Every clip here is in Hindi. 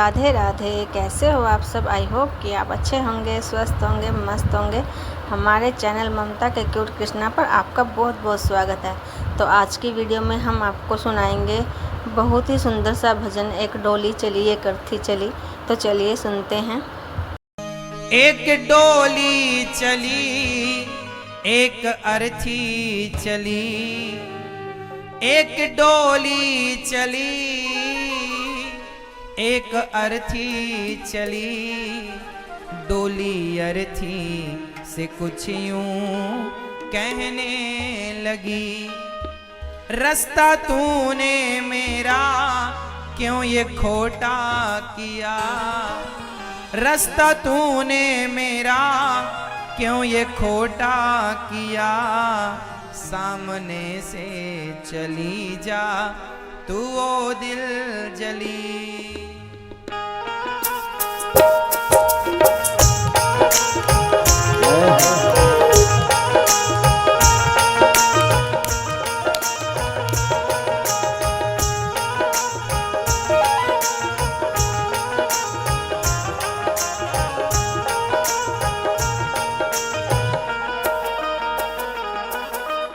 राधे राधे। कैसे हो आप सब? आई होप कि आप अच्छे होंगे, स्वस्थ होंगे, मस्त होंगे। हमारे चैनल ममता के क्यूट कृष्णा पर आपका बहुत बहुत स्वागत है। तो आज की वीडियो में हम आपको सुनाएंगे बहुत ही सुंदर सा भजन, एक डोली चली एक अर्थी चली। तो चलिए सुनते हैं। एक डोली चली एक अर्थी चली, एक डोली चली एक अर्थी चली। डोली अर्थी से कुछ यूं कहने लगी, रास्ता तूने मेरा क्यों ये खोटा किया, रास्ता तूने मेरा क्यों ये खोटा किया। सामने से चली जा तू ओ दिल जली।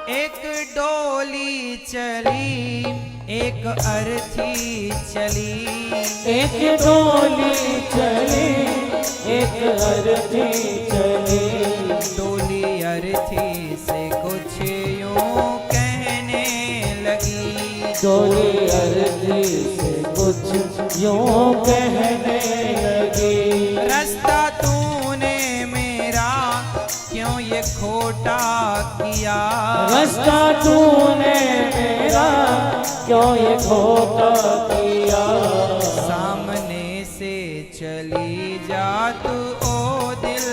एक डोली चली एक अर्थी चली, एक डोली चली एक अर्थी चली। डोली अर्थी से कुछ यूं कहने लगी, डोली अर्थी से कुछ यूं कहने लगी, रास्ता तूने मेरा क्यों ये खोटा किया, रास्ता तूने मेरा क्यों ये खोटा किया। सामने से चली जा तू ओ दिल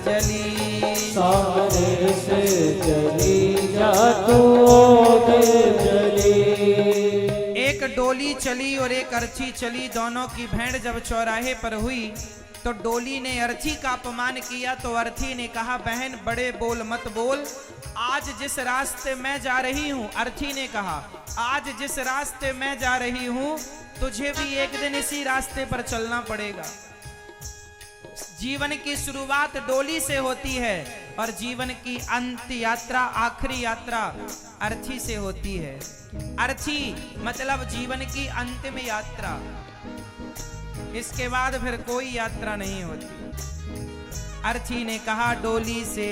जली, सामने से चली जा तू ओ दिल जली। एक डोली चली और एक अर्थी चली, दोनों की भेंट जब चौराहे पर हुई तो डोली ने अर्थी का अपमान किया तो अर्थी ने कहा, बहन बड़े बोल मत बोल, आज जिस रास्ते मैं जा रही हूँ, अर्थी ने कहा आज जिस रास्ते मैं जा रही हूँ तुझे भी एक दिन इसी रास्ते पर चलना पड़ेगा। जीवन की शुरुआत डोली से होती है और जीवन की अंत यात्रा, आखिरी यात्रा अर्थी से होती है। अर्थी मतलब जीवन की अंतिम यात्रा, इसके बाद फिर कोई यात्रा नहीं होती। अर्थी ने कहा डोली से,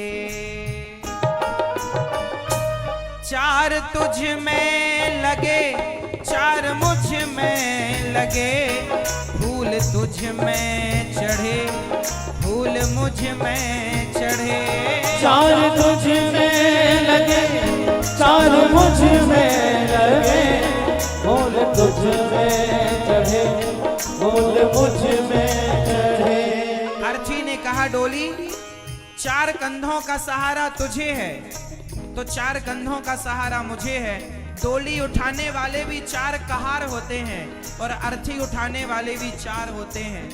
चार तुझ में लगे चार मुझ में लगे, फूल तुझ में चढ़े फूल मुझ में चढ़े। चार तुझ में लगे चार मुझ में लगे, फूल तुझ में चढ़े फूल मुझ में चढ़े। अर्थी ने कहा डोली चार कंधों का सहारा तुझे है तो चार कंधों का सहारा मुझे है। डोली उठाने वाले भी चार कहार होते हैं और अर्थी उठाने वाले भी चार होते हैं।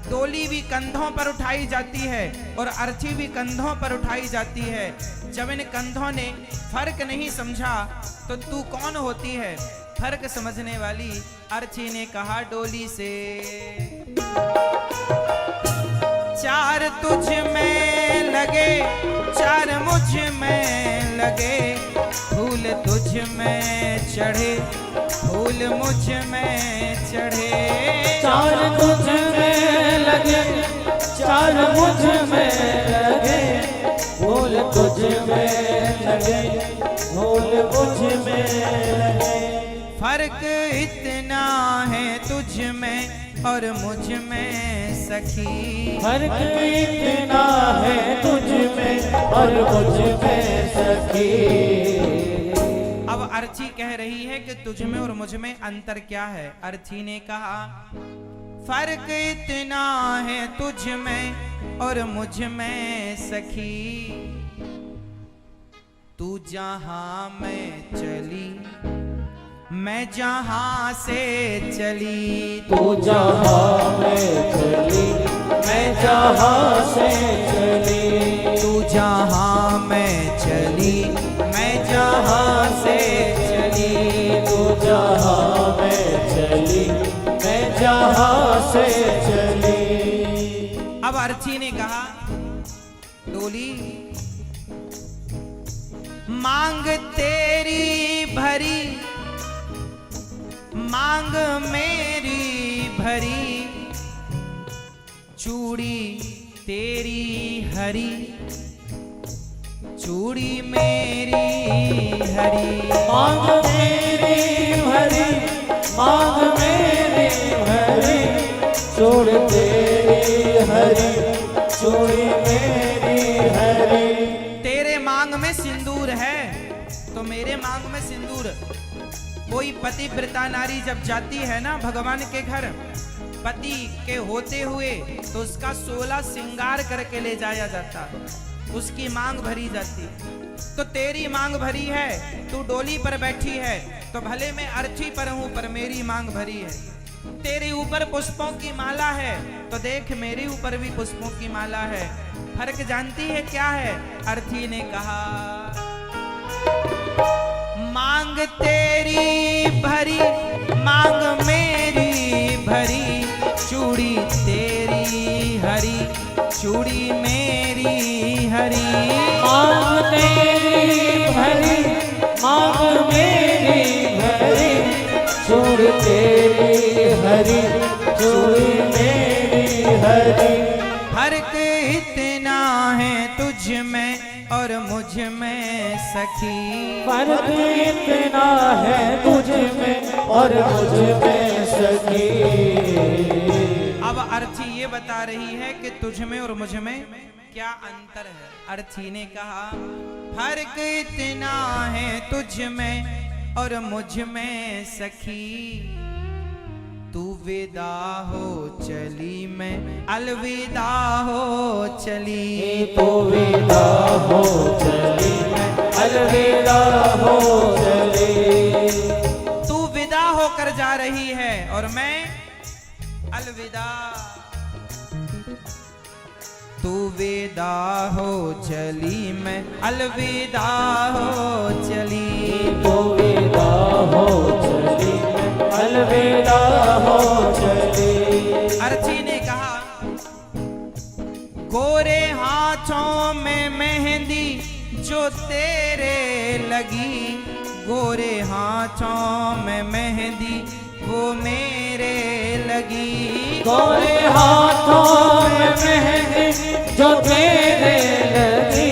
डोली भी कंधों पर उठाई जाती है और अर्थी भी कंधों पर उठाई जाती है। जब इन कंधों ने फर्क नहीं समझा तो तू कौन होती है फर्क समझने वाली। अर्थी ने कहा डोली से, चार तुझ में लगे चार मुझ में लगे, फूल तुझ में चढ़े फूल मुझ में चढ़े। चार तुझ में लगे चार मुझ में लगे, फूल तुझ में लगे फूल मुझ में लगे। फर्क इतना है तुझ में और मुझ में सखी, फर्क इतना है तुझ में और मुझ में सखी। अब अर्थी कह रही है कि तुझ में और मुझ में अंतर क्या है। अर्थी ने कहा फर्क इतना है तुझ में और मुझ में सखी, तू जहां मैं चली मैं जहां से चली, तू जहां में चली मैं जहां से चली, तू जहां मैं चली मैं जहां से चली, तू जहां में चली मैं जहां से चली। अब अर्थी ने कहा डोली मांग तेरी भरी, मांग मेरी भरी, चूड़ी तेरी हरी, चूड़ी मेरी हरी। मांग मेरी भरी, मांग मेरी भरी, चूड़ी तेरी हरी, चूड़ी मेरी हरी। तेरे मांग में सिंदूर है तो मेरे मांग में सिंदूर। कोई पतिव्रता नारी जब जाती है ना भगवान के घर, पति के होते हुए तो उसका 16 श्रृंगार करके ले जाया जाता, उसकी मांग भरी जाती। तो तेरी मांग भरी है, तू डोली पर बैठी है, तो भले मैं अर्थी पर हूं पर मेरी मांग भरी है। तेरे ऊपर पुष्पों की माला है तो देख मेरे ऊपर भी पुष्पों की माला है। फर्क जानती है क्या है? अर्थी ने कहा मांग तेरी भरी, मांग मेरी भरी, चूड़ी तेरी हरी, चूड़ी मेरी हरी। मांग तेरी भरी, मांग मेरी भरी, चूड़ी तेरी हरी, चूड़ी मेरी हरी। फर्क इतना है तुझ में और मुझ में सखी, फर्क इतना है तुझ में और मुझ में सखी। अब अर्थी ये बता रही है कि तुझ में और मुझ में क्या अंतर है। अर्थी ने कहा फर्क इतना है तुझ में और मुझ में सखी, तू विदा हो चली मैं अलविदा हो चली। तो विदा हो चली मैं अलविदा हो चली। तू विदा होकर जा रही है और मैं अलविदा। तू विदा हो चली मैं अलविदा हो चली। तो विदा हो चली मैं अलविदा हो चली। अर्थी ने कहा गोरे हाथों में मेहंदी जो तेरे लगी, गोरे हाथों में मेहंदी वो मेरे लगी। गोरे हाथों में मेहंदी जो तेरे लगी,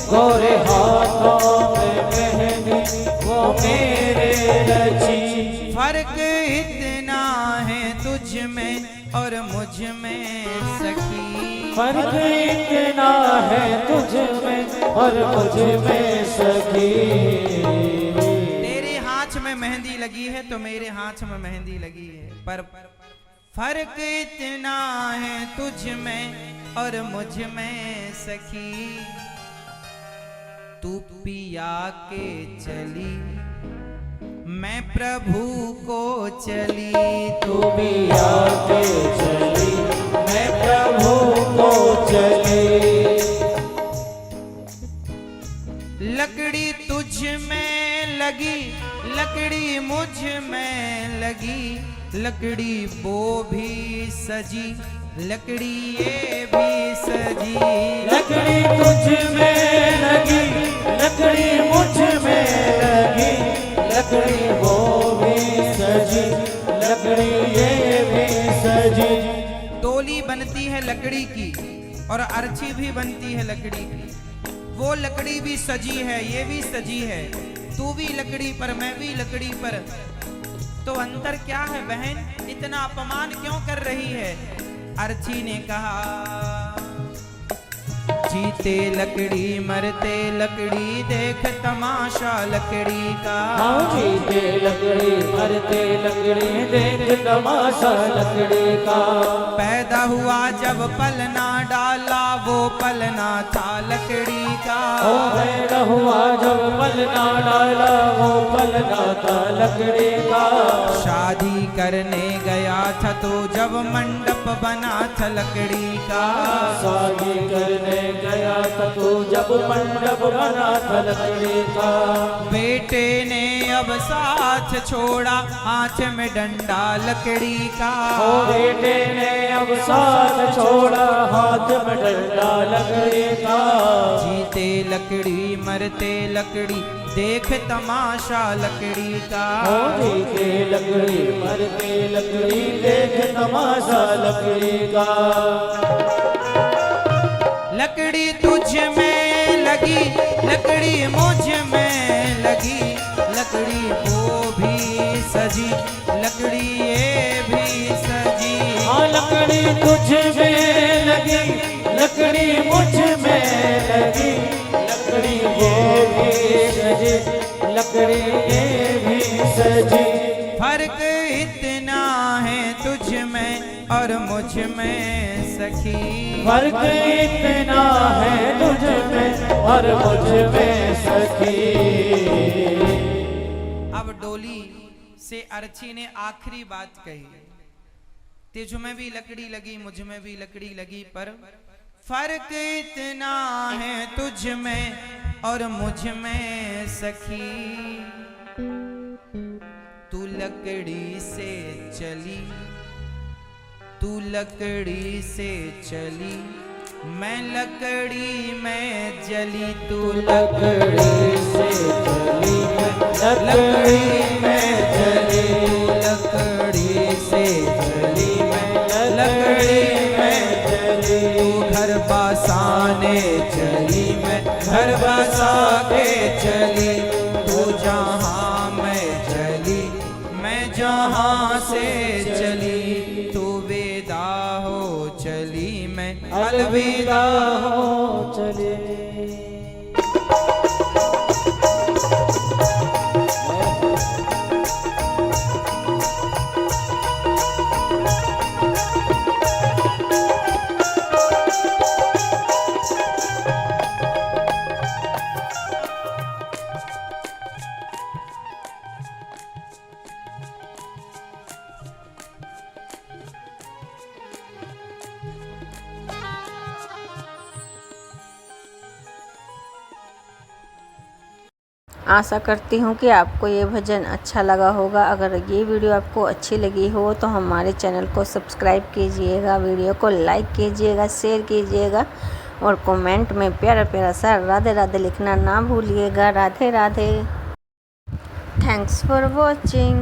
गोरे हाथों में मेहंदी वो मेरे लगी। फर्क इतना है तुझ में और मुझ में सखी, फर्क इतना है तुझ में और मुझ में सखी। तेरे हाथ में मेहंदी लगी है तो मेरे हाथ में मेहंदी लगी है, पर फर्क इतना है तुझ में और मुझ में सखी। तू पिया के चली मैं प्रभु को चली। तू भी आके चली मैं प्रभु को चली। लकड़ी तुझ में लगी, लकड़ी मुझ में लगी, लकड़ी वो भी सजी, लकड़ी ये भी सजी। लकड़ी तुझ में लगी, लकड़ी मुझ में लगी, लकड़ी वो भी सजी, लकड़ी ये भी सजी। डोली बनती है लकड़ी की और अर्थी भी बनती है लकड़ी की। वो लकड़ी भी सजी है, ये भी सजी है। तू भी लकड़ी पर, मैं भी लकड़ी पर। तो अंतर क्या है बहन, इतना अपमान क्यों कर रही है? अर्थी ने कहा जीते लकड़ी मरते लकड़ी, देख तमाशा लकड़ी का। हाँ जीते लकड़ी मरते लकड़ी, देख तमाशा लकड़ी का। पैदा हुआ जब पलना डाला, वो पलना था लकड़ी का। ओ पैदा हुआ जब पलना डाला, वो पलना था लकड़ी का। शादी करने गया था तो जब मंडप बना था लकड़ी का। शादी करने गया तू जब मंडप बना था लकड़ी का। बेटे ने अब साथ छोड़ा, हाथ में डंडा लकड़ी का। ओ बेटे ने अब साथ छोड़ा, हाथ में डंडा लकड़ी का। जीते लकड़ी मरते लकड़ी, देख तमाशा लकड़ी का। ओ जीते लकड़ी मरते लकड़ी, देख तमाशा लकड़ी का। लकड़ी तुझ में लगी, लकड़ी मुझ में लगी, लकड़ी वो भी सजी, लकड़ी ये भी सजी। हाँ लकड़ी तुझ में लगी, लकड़ी मुझ में लगी, लकड़ी वो भी सजी, लकड़ी ये भी सजी। फर्क इतना है तुझ में और मुझ में सखी, फर्क इतना है तुझ में और मुझ में सखी। अब डोली से अर्ची ने आखिरी बात कही, तुझ में भी लकड़ी लगी मुझ में भी लकड़ी लगी, पर फर्क इतना है तुझ में और मुझ में सखी। तू लकड़ी से चली, तू लकड़ी से चली, मैं लकड़ी में जली। तू लकड़ी से चली, मैं लकड़ी में जली। लकड़ी से चली, मैं लकड़ी में जली। तू घर बसाने चली, मैं घर बसा के चली। तू जहाँ मैं चली, मैं जहाँ से चली। तू विदा हो चली, मैं अलविदा हो चले। आशा करती हूँ कि आपको ये भजन अच्छा लगा होगा। अगर ये वीडियो आपको अच्छी लगी हो तो हमारे चैनल को सब्सक्राइब कीजिएगा, वीडियो को लाइक कीजिएगा, शेयर कीजिएगा और कमेंट में प्यारा प्यारा सा राधे राधे लिखना ना भूलिएगा। Radhe Radhe. Thanks for watching.